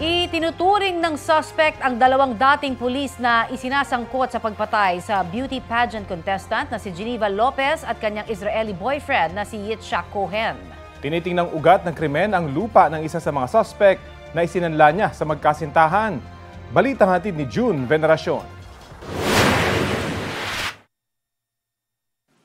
Itinuturing ng suspect ang dalawang dating pulis na isinasangkot sa pagpatay sa beauty pageant contestant na si Geneva Lopez at kanyang Israeli boyfriend na si Yitzhak Cohen. Tinitingnang ugat ng krimen ang lupa ng isa sa mga suspect na isinanla niya sa magkasintahan. Balitang hatid ni June Veneracion.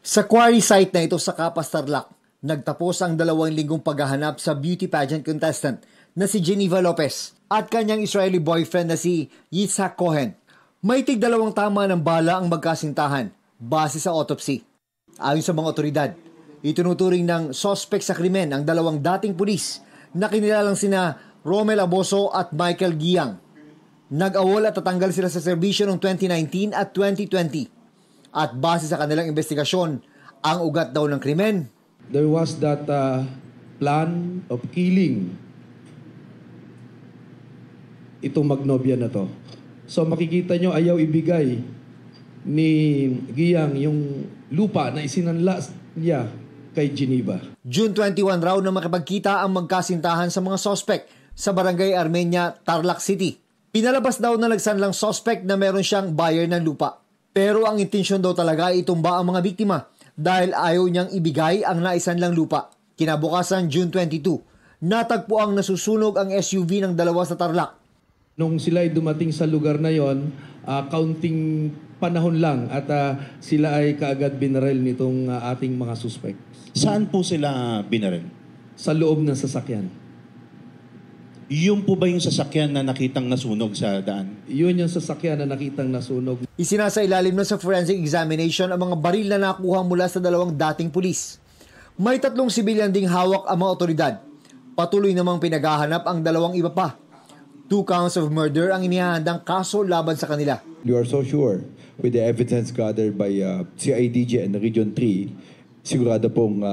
Sa quarry site na ito sa Capas, Tarlac, nagtapos ang 2 linggong paghahanap sa beauty pageant contestant na si Geneva Lopez at kanyang Israeli boyfriend na si Yitzhak Cohen. May tig-2 tama ng bala ang magkasintahan base sa autopsy. Ayon sa mga otoridad, itinuturing ng suspect sa krimen ang 2 dating pulis na kinilalang sina Romel Aboso at Michael Giang. Nag-awol at tatanggal sila sa serbisyo noong 2019 at 2020. At base sa kanilang investigasyon, ang ugat daw ng krimen. There was that plan of killing itong magnobya na to. So makikita nyo, ayaw ibigay ni Giyang yung lupa na isinanla niya kay Geneva. June 21 raw na makipagkita ang magkasintahan sa mga suspect sa Barangay Armenia, Tarlac City. Pinalabas daw na nagsanlang suspect na meron siyang buyer ng lupa. Pero ang intensyon daw talaga ay itumba ang mga biktima dahil ayaw niyang ibigay ang naisanlang lupa. Kinabukasan June 22, natagpo ang nasusunog ang SUV ng 2 sa Tarlac. Nung sila ay dumating sa lugar na yon, counting panahon lang at sila ay kaagad binaril nitong ating mga suspect. Saan po sila binaril? Sa loob ng sasakyan. Yung po ba yung sasakyan na nakitang nasunog sa daan? Yun yung sasakyan na nakitang nasunog. Isinasailalim na sa forensic examination ang mga baril na nakuha mula sa 2 dating pulis. May 3 sibilyan ding hawak ang mga otoridad. Patuloy namang pinaghahanap ang 2 iba pa. 2 counts of murder ang inihahandang kaso laban sa kanila. We are so sure with the evidence gathered by CIDG and Region 3, sigurado pong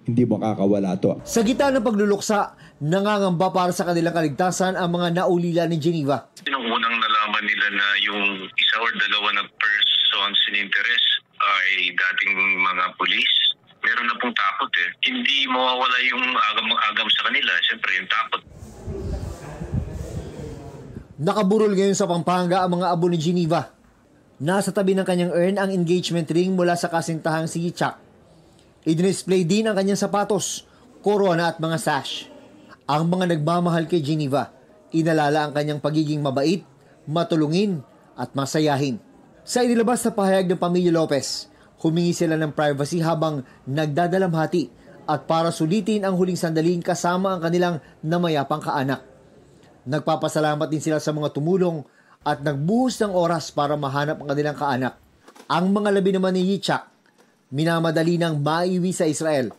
hindi makakawala to. Sa gitna ng pagluluksa, nangangamba para sa kanilang kaligtasan ang mga naulila ni Geneva. Nung unang nalaman nila na yung isa or 2 na persons in interest ay dating mga pulis, meron na pong takot eh. Hindi mawawala yung agam sa kanila, siyempre yung takot. Nakaburol ngayon sa Pampanga ang mga abo ni Geneva. Nasa tabi ng kanyang urn ang engagement ring mula sa kasintahang si Yitzhak. I-display din ang kanyang sapatos, korona at mga sash. Ang mga nagmamahal kay Geneva, inalala ang kanyang pagiging mabait, matulungin at masayahin. Sa inilabas na pahayag ng pamilya Lopez, humingi sila ng privacy habang nagdadalamhati at para sulitin ang huling sandaling kasama ang kanilang namayapang kaanak. Nagpapasalamat din sila sa mga tumulong at nagbuhos ng oras para mahanap ang kanilang kaanak. Ang mga labi naman ni Yitzhak, minamadali ng maiwi sa Israel.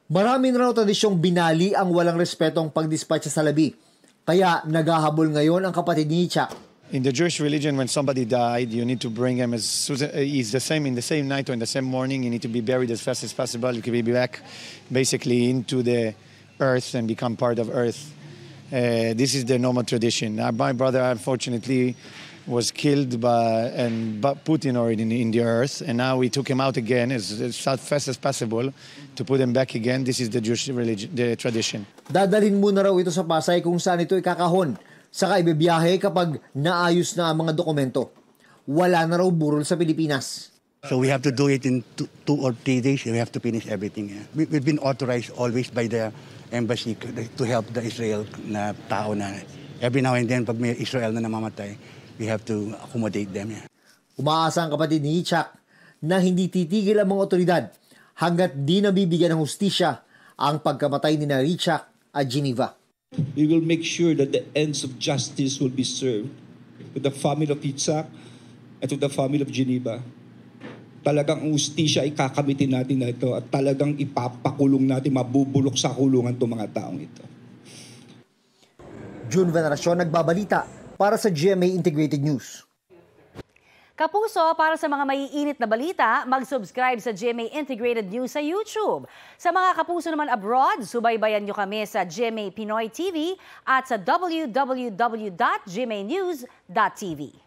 Marami na raw tradisyong binali ang walang respetong pagdispatcha sa labi. Kaya naghahabol ngayon ang kapatid ni Yitzhak. In the Jewish religion, when somebody died, you need to bring him he's the same in the same night or in the same morning. You need to be buried as fast as possible. You can be back basically into the earth and become part of earth. This is the normal tradition. My brother, unfortunately, was killed and put in the earth, and now we took him out again as fast as possible to put him back again. This is the Jewish religion, the tradition. Dadalhin muna raw ito sa Pasay kung saan ito ikakahon, saka ibibiyahe kapag naayos na ang mga dokumento. Wala na raw burol sa Pilipinas. So we have to do it in 2 or 3 days. We have to finish everything. We've been authorized always by the embassy to help the Israel na tao na every now and then pag may Israel na namamatay, we have to accommodate them. Umaasa ang kapatid ni Yitzhak na hindi titigil ang mga otoridad hanggat di nabibigyan ng hustisya ang pagkamatay ni Yitzhak at Geneva. We will make sure that the ends of justice will be served to the family of Yitzhak and to the family of Geneva. Talagang ang hustisya ay kakamitin natin na ito at talagang ipapakulong natin, mabubulok sa kulungan itong mga taong ito. June Veneracion, nagbabalita para sa GMA Integrated News. Kapuso, para sa mga maiinit na balita, mag-subscribe sa GMA Integrated News sa YouTube. Sa mga kapuso naman abroad, subaybayan nyo kami sa GMA Pinoy TV at sa www.gmanews.tv.